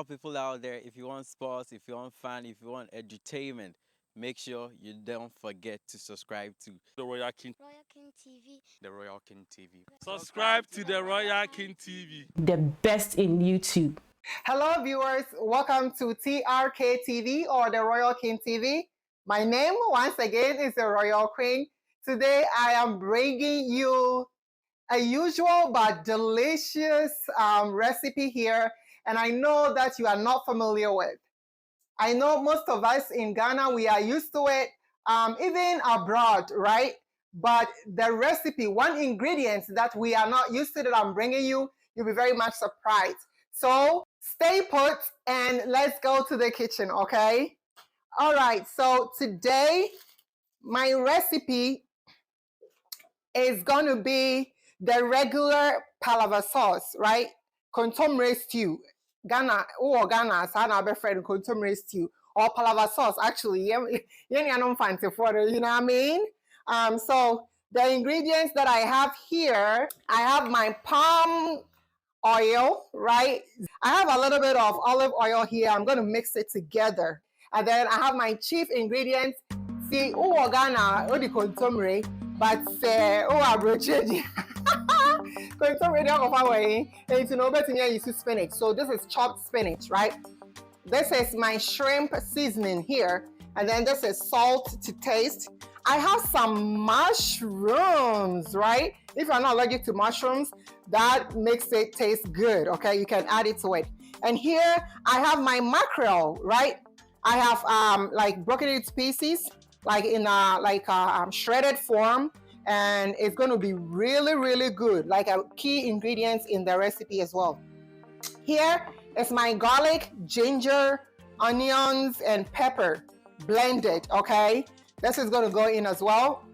of people out there, if you want sports, if you want fun, if you want entertainment, make sure you don't forget to subscribe to The Royal King. Royal King TV. The Royal King TV. Subscribe to the Royal King TV. The best in YouTube. Hello, viewers. Welcome to TRK TV or the Royal King TV. My name, once again, is the Royal Queen. Today, I am bringing you a usual but delicious recipe here, and I know that you are not familiar with. I know most of us in Ghana, we are used to it, even abroad, right? But the recipe, one ingredient that we are not used to that I'm bringing you, you'll be very much surprised. So stay put and let's go to the kitchen, okay? All right, so today my recipe is going to be the regular Palava sauce, right? Contomere stew. Ghana, Ghana, Sana friend contomere stew or Palava sauce. Actually, you know what I mean? So the ingredients that I have here, I have my palm oil, right? I have a little bit of olive oil here. I'm going to mix it together. And then I have my chief ingredients. See, Ghana, the contomere, but abrochedi. Contomere, and to know better, you use spinach. So this is chopped spinach, right? This is my shrimp seasoning here. And then this is salt to taste. I have some mushrooms, right? If you're not allergic to mushrooms, that makes it taste good, okay? You can add it to it. And here I have my mackerel, right? I have like broken it into pieces, like in a shredded form, and it's going to be really, really good, like a key ingredients in the recipe as well. Here is my garlic, ginger, onions, and pepper blended, okay? This is going to go in as well.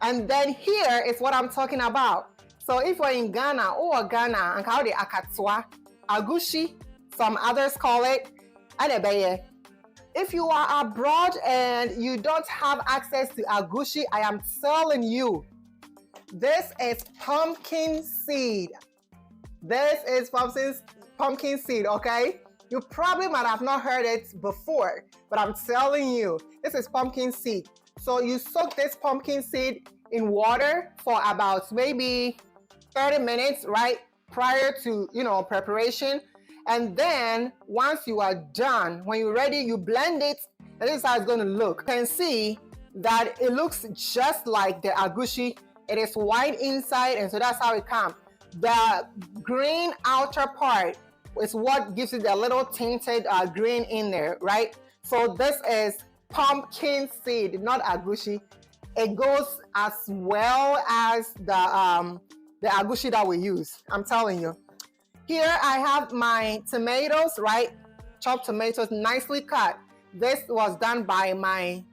And then here is what I'm talking about. So if you're in Ghana, Ghana, and call it akatswa, Egusi, some others call it adebeye. If you are abroad and you don't have access to Egusi, I am telling you, this is pumpkin seed. This is pumpkin seed, okay? You probably might have not heard it before, but I'm telling you, this is pumpkin seed. So you soak this pumpkin seed in water for about maybe 30 minutes, right? Prior to, preparation. And then once you are done, when you're ready, you blend it. And this is how it's going to look. You can see that it looks just like the Egusi. It is white inside, and so that's how it comes. The green outer part is what gives it a little tinted green in there, right? So this is pumpkin seed, not Egusi. It goes as well as the Egusi that we use. I'm telling you. Here I have my tomatoes, right? Chopped tomatoes, nicely cut. This was done by my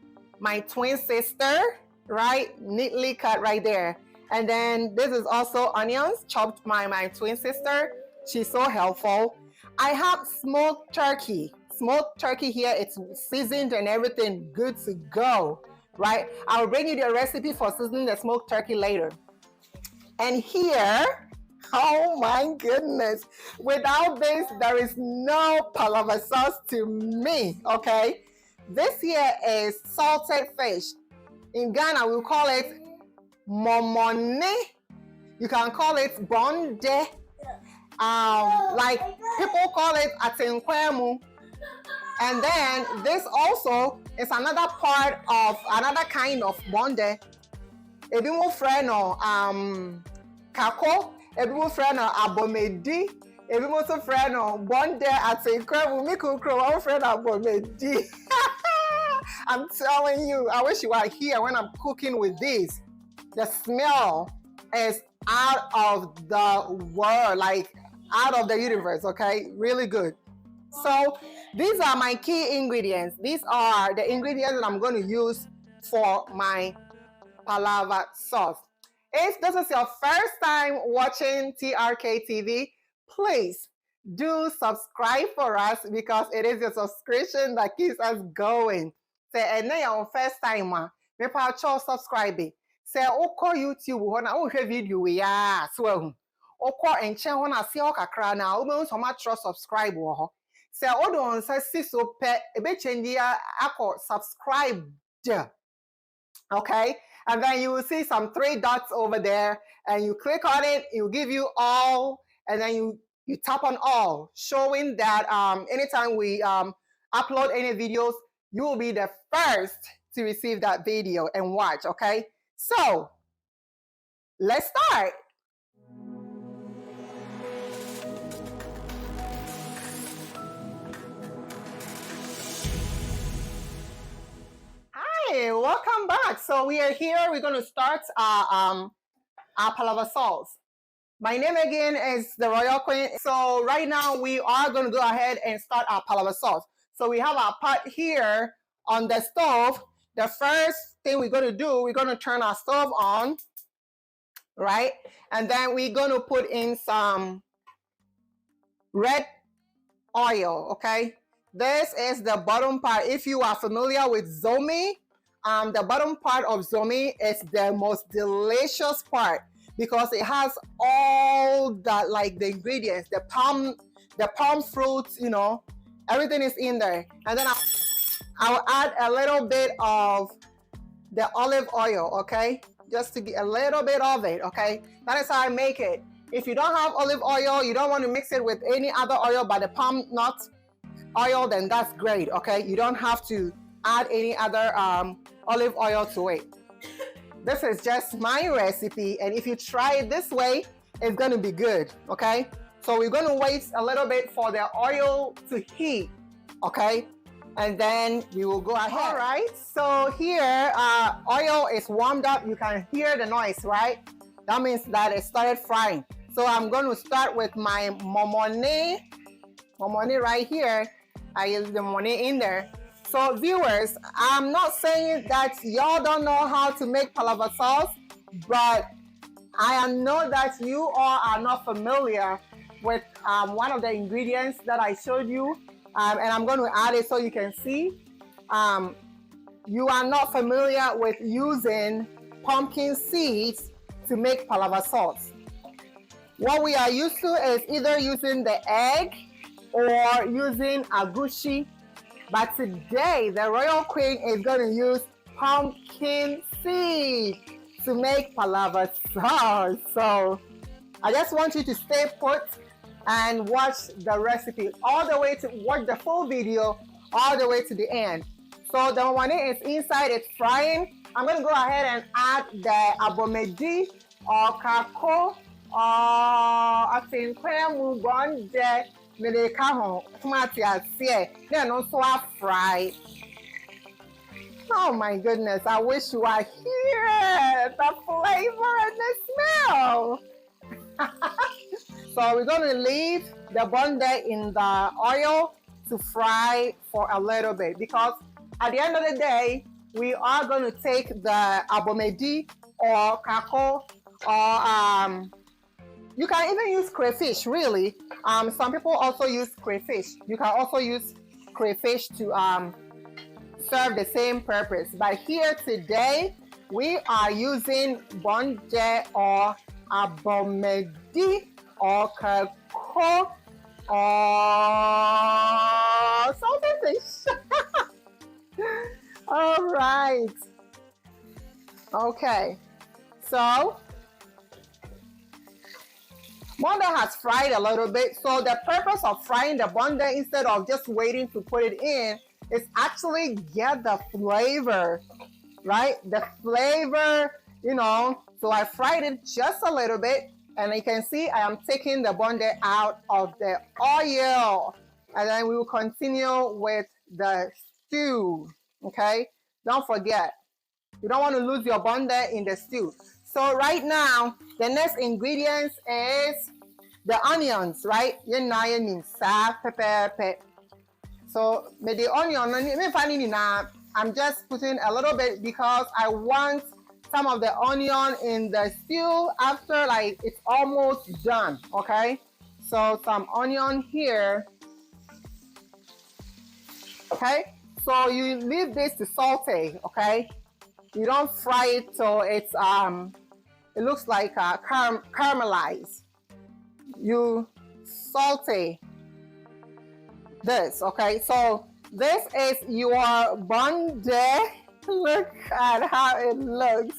twin sister, right? Neatly cut right there. And then this is also onions, chopped by my twin sister. She's so helpful. I have smoked turkey. Smoked turkey here, it's seasoned and everything, good to go, right? I'll bring you the recipe for seasoning the smoked turkey later. And here, oh my goodness, without this, there is no Palava sauce to me, okay? This here is salted fish. In Ghana, we call it momone. You can call it bonde. Like people call it atenkwemu. And then this also is another part of another kind of bonde. Ebi mo friend kako, ebi mo friend abomedi, ebi mo so friend bonde atenkwemu. Me kukro one friend abomedi. I'm telling you, I wish you were here when I'm cooking with this. The smell is out of the world, like out of the universe, okay? Really good. So these are my key ingredients. These are the ingredients that I'm going to use for my Palava sauce. If this is your first time watching TRK TV, please do subscribe for us because it is your subscription that keeps us going. Say, and now your first time, me pa cho subscribe. Say, oko YouTube, hona o hwe video we ya so hu. Oko enche hona si o kakra na o be so ma tro subscribe wo ho. So odo on si so pe ebe change ako subscribed. Okay, and then you will see some 3 dots over there, and you click on it, it will give you all, and then you tap on all, showing that anytime we upload any videos, you will be the first to receive that video and watch. Okay, so let's start. Hi, welcome back. So we are here. We're going to start our Palava sauce. My name again is the Royal Queen. So right now we are going to go ahead and start our Palava sauce. So we have our pot here on the stove. The first thing we're going to do, we're going to turn our stove on, right? And then we're going to put in some red oil, okay? This is the bottom part. If you are familiar with zomi, the bottom part of zomi is the most delicious part because it has all that, like the ingredients, the palm fruits, you know, everything is in there. And then I'll add a little bit of the olive oil, okay? Just to get a little bit of it, okay? That is how I make it. If you don't have olive oil, you don't want to mix it with any other oil but the palm nut oil, then that's great, okay? You don't have to add any other olive oil to it. This is just my recipe, and if you try it this way, it's going to be good, okay? So we're going to wait a little bit for the oil to heat, okay? And then we will go ahead. All right, so here oil is warmed up. You can hear the noise, right? That means that it started frying. So I'm going to start with my momone right here. I use the money in there. So viewers, I'm not saying that y'all don't know how to make palava sauce, but I know that you all are not familiar with one of the ingredients that I showed you, and I'm going to add it so you can see. You are not familiar with using pumpkin seeds to make palava sauce. What we are used to is either using the egg or using Egusi. But today, the Royal Queen is going to use pumpkin seed to make palava sauce. So I just want you to stay put and watch the recipe all the way to watch the full video all the way to the end. So the one is inside, it's frying. I'm going to go ahead and add the abomedi or kako or I think then also fry. Oh my goodness, I wish you were here. The flavor and the smell. So we're going to leave the bonde in the oil to fry for a little bit because at the end of the day, we are going to take the abomedi or kako or you can even use crayfish, really. Some people also use crayfish. You can also use crayfish to serve the same purpose. But here today, we are using bonje or abomedi or kako or salted fish. All right. Okay. So bonde has fried a little bit. So the purpose of frying the bonde instead of just waiting to put it in is actually get the flavor, right? The flavor, you know. So I fried it just a little bit, and you can see I am taking the bonde out of the oil. And then we will continue with the stew, okay? Don't forget, you don't want to lose your bonde in the stew. So right now, the next ingredients is the onions, right? So with the onion, I'm just putting a little bit because I want some of the onion in the stew after like it's almost done, okay? So some onion here. Okay, so you leave this to saute, okay? You don't fry it till it's it looks like caramelized. You saute this, okay? So this is your bonde. Look at how it looks.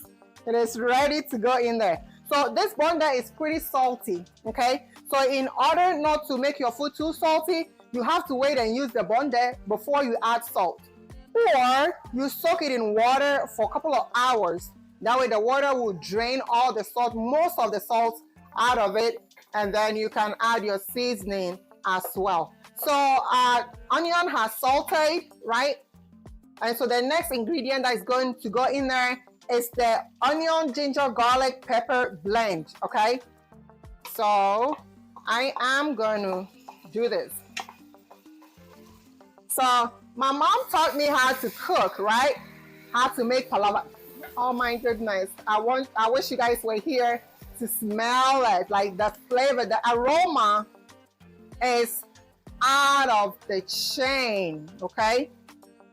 It is ready to go in there. So this bonde is pretty salty, okay? So in order not to make your food too salty, you have to wait and use the bonde before you add salt. Or you soak it in water for a couple of hours. That way the water will drain all the salt, most of the salt out of it, and then you can add your seasoning as well. So onion has sauteed, right? And so the next ingredient that is going to go in there is the onion, ginger, garlic, pepper blend, okay? So I am going to do this. So my mom taught me how to cook, right? How to make palava. Oh my goodness. I wish you guys were here to smell it. Like the flavor, the aroma is out of the chain, okay?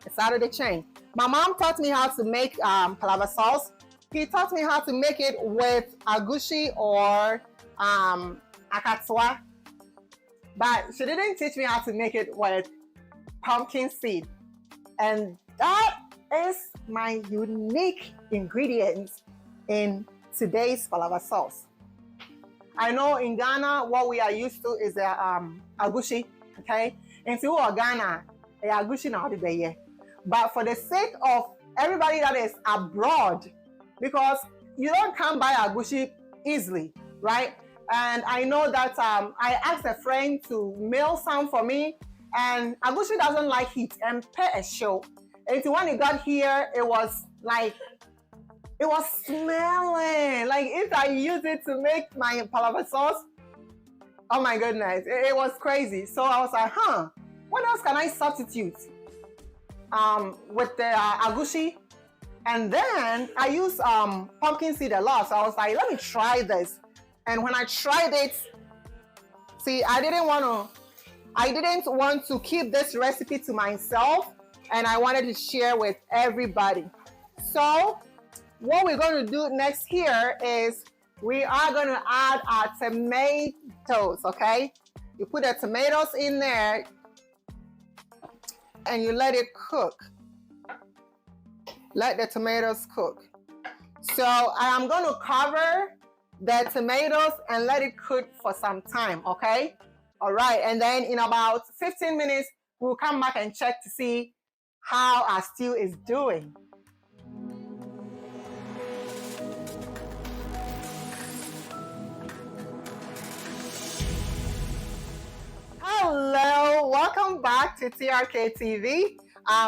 It's out of the chain. My mom taught me how to make palava sauce. He taught me how to make it with egusi or akatsua. But she didn't teach me how to make it with pumpkin seed. And that is my unique ingredients in today's palava sauce. I know in Ghana, what we are used to is the egusi, okay? And so Ghana, egusi na the day. But for the sake of everybody that is abroad, because you don't come by egusi easily, right? And I know that I asked a friend to mail some for me, and egusi doesn't like heat and pay a show. And so when it got here, it was like, it was smelling. Like if I use it to make my palava sauce, oh my goodness, it was crazy. So I was like, what else can I substitute with the egusi? And then I use pumpkin seed a lot. So I was like, let me try this. And when I tried it, see, I didn't want to keep this recipe to myself, and I wanted to share with everybody. So what we're going to do next here is we are going to add our tomatoes, okay? You put the tomatoes in there and you let it cook. Let the tomatoes cook. So I am going to cover the tomatoes and let it cook for some time, okay? All right, and then in about 15 minutes, we'll come back and check to see how our stew is doing. Hello, welcome back to TRK TV.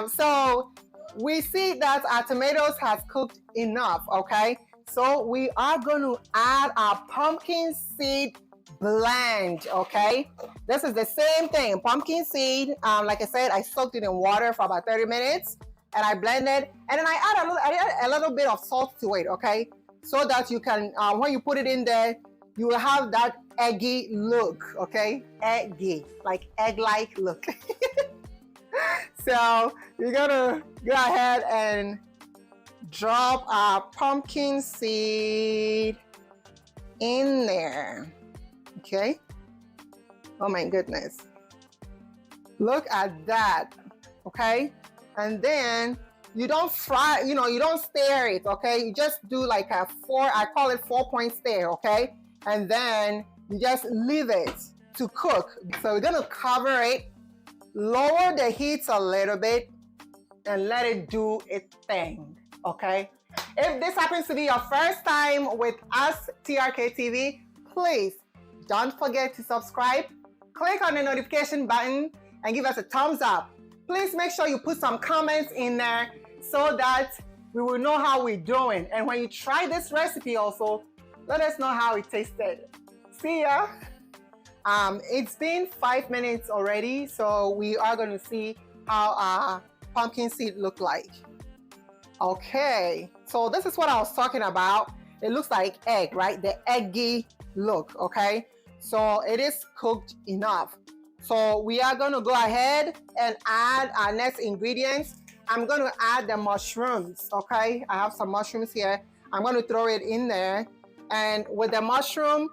So we see that our tomatoes has cooked enough, okay? So we are going to add our pumpkin seed blend, okay? This is the same thing, pumpkin seed. Like I said, I soaked it in water for about 30 minutes and I blended, and then I add a little bit of salt to it, okay? So that you can, when you put it in there, you will have that eggy look, okay? Eggy, like egg-like look. So we're gonna go ahead and drop our pumpkin seed in there, okay? Oh my goodness. Look at that, okay? And then you don't fry, you don't stir it, okay? You just do like a I call it 4-point stir, okay? And then you just leave it to cook. So we're gonna cover it, lower the heat a little bit, and let it do its thing, okay? If this happens to be your first time with us, TRK TV, please don't forget to subscribe, click on the notification button, and give us a thumbs up. Please make sure you put some comments in there so that we will know how we're doing. And when you try this recipe also, let us know how it tasted. See ya. It's been 5 minutes already, so we are going to see how our pumpkin seed look like. Okay, so this is what I was talking about. It looks like egg, right? The eggy look, okay? So it is cooked enough. So we are going to go ahead and add our next ingredients. I'm going to add the mushrooms, okay? I have some mushrooms here. I'm going to throw it in there. And with the mushroom,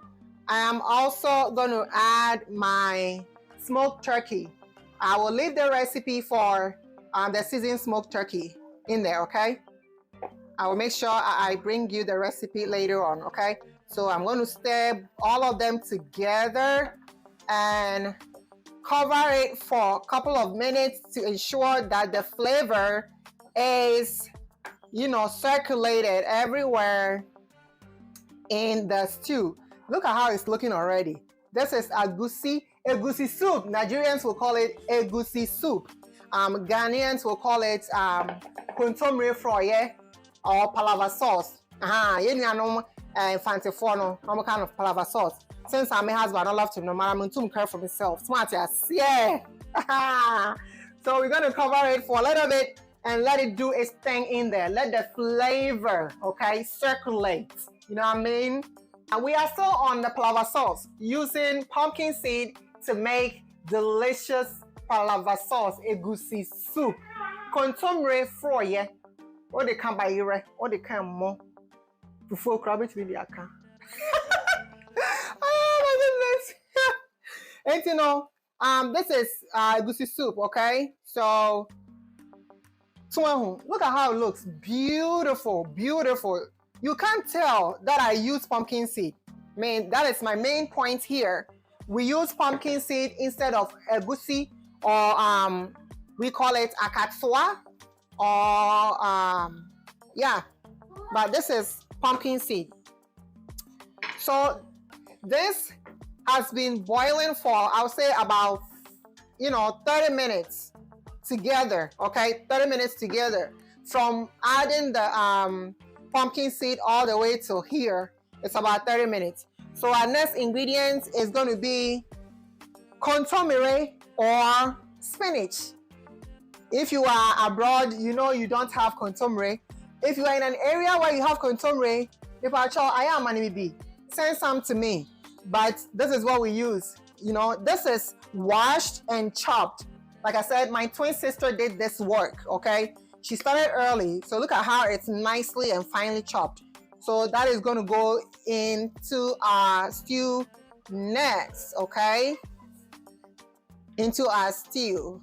I am also going to add my smoked turkey. I will leave the recipe for the seasoned smoked turkey in there, okay? I will make sure I bring you the recipe later on, okay? So I'm going to stir all of them together and cover it for a couple of minutes to ensure that the flavor is, you know, circulated everywhere in the stew. Look at how it's looking already. This is Egusi soup. Nigerians will call it Egusi soup. Ghanaians will call it kontomire froye or Palava sauce. Fantifono, normal kind of Palava sauce. Since I'm a husband, I love to know, I'm too care for myself. Smart, yes, yeah. So we're gonna cover it for a little bit and let it do its thing in there. Let the flavor, okay, circulate. You know what I mean? And we are still on the Palava sauce, using pumpkin seed to make delicious Palava sauce, Egusi soup. Kontomire froye. What they can buy here, what they can more. Before crab it with the account. Oh my goodness. And you know, this is Egusi soup, okay? So look at how it looks. Beautiful, beautiful. You can't tell that I use pumpkin seed. I mean, that is my main point here. We use pumpkin seed instead of egusi, or we call it akatsua, or yeah, but this is pumpkin seed. So this has been boiling for, I'll say about, 30 minutes together, okay? 30 minutes together. From adding the pumpkin seed all the way to here, it's about 30 minutes. So our next ingredient is going to be kontomire or spinach. If you are abroad, you don't have kontomire. If you are in an area where you have kontomire, send some to me. But this is what we use. This is washed and chopped. Like I said, my twin sister did this work, okay? She started early, so look at how it's nicely and finely chopped. So that is going to go into our stew next, okay? Into our stew.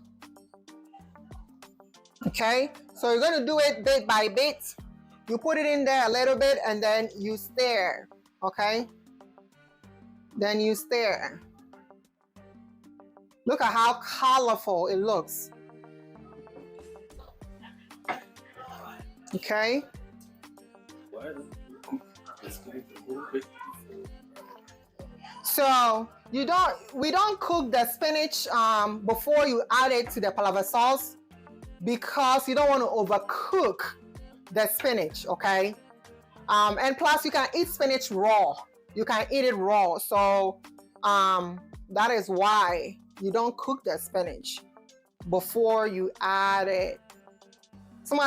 Okay, so you're going to do it bit by bit. You put it in there a little bit and then you stir, okay? Then you stir. Look at how colorful it looks. Okay. So we don't cook the spinach before you add it to the Palava sauce, because you don't want to overcook the spinach, okay? And plus you can eat spinach raw. You can eat it raw. So that is why you don't cook the spinach before you add it. So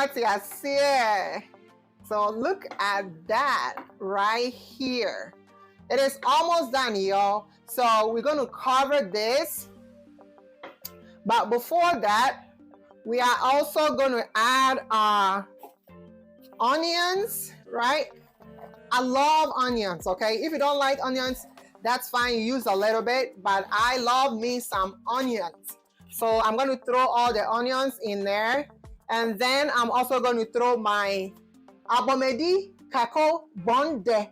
look at that right here. It is almost done, y'all. So we're going to cover this. But before that, we are also going to add our onions, right? I love onions, okay? If you don't like onions, that's fine. You use a little bit, but I love me some onions. So I'm going to throw all the onions in there. And then I'm also going to throw my abomedi kako bonde,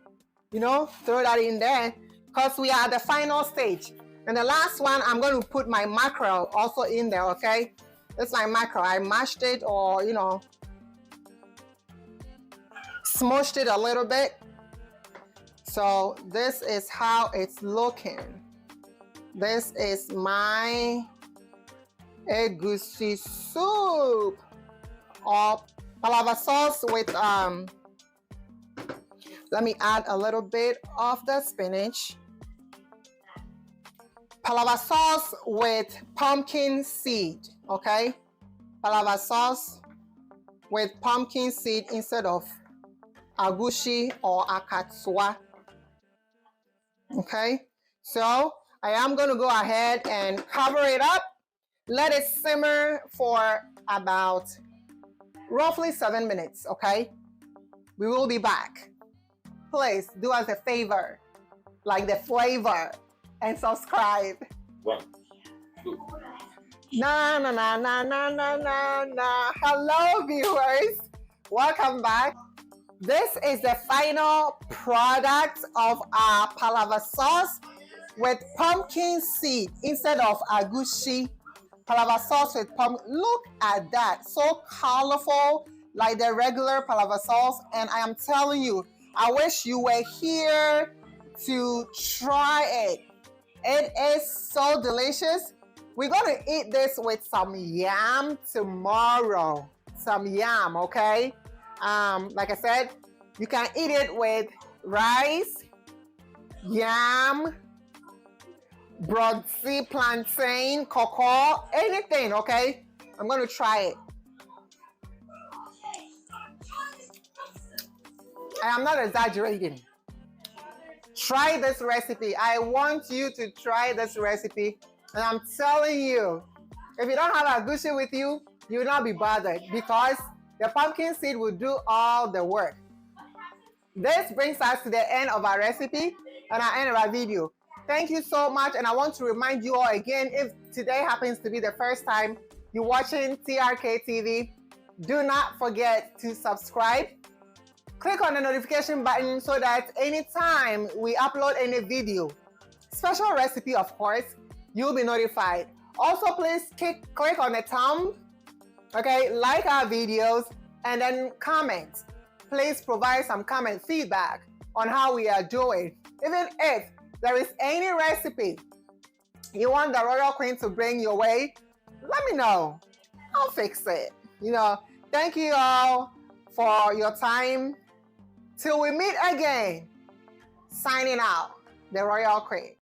throw that in there, because we are at the final stage. And the last one, I'm going to put my mackerel also in there, okay? It's my mackerel. I mashed it, or, smushed it a little bit. So this is how it's looking. This is my Egusi soup, or Palava sauce with, let me add a little bit of the spinach. Palava sauce with pumpkin seed, okay? Palava sauce with pumpkin seed instead of agushi or akatsua. Okay, so I am going to go ahead and cover it up. Let it simmer for about roughly 7 minutes, okay? We will be back. Please do us a favor, like the flavor, and subscribe. 1, 2, Na na na na na na na na. Hello, viewers. Welcome back. This is the final product of our Palava sauce with pumpkin seed instead of Egusi. Palava sauce with pumpkin. Look at that. So colorful, like the regular Palava sauce. And I am telling you, I wish you were here to try it. It is so delicious. We're going to eat this with some yam tomorrow. Some yam, okay? Like I said, you can eat it with rice, yam, brodsy, plantain, cocoa, anything, okay? I'm going to try it. I am not exaggerating. Try this recipe. I want you to try this recipe. And I'm telling you, if you don't have Egusi with you, you will not be bothered because the pumpkin seed will do all the work. This brings us to the end of our recipe and our end of our video. Thank you so much. And I want to remind you all again, if today happens to be the first time you're watching TRK TV, do not forget to subscribe. Click on the notification button so that anytime we upload any video, special recipe of course, you'll be notified. Also, please click on the thumb, okay, like our videos, and then comment. Please provide some comment feedback on how we are doing. Even if there is any recipe you want the Royal Queen to bring your way, let me know. I'll fix it. Thank you all for your time. Till we meet again, signing out, the Royal Queen.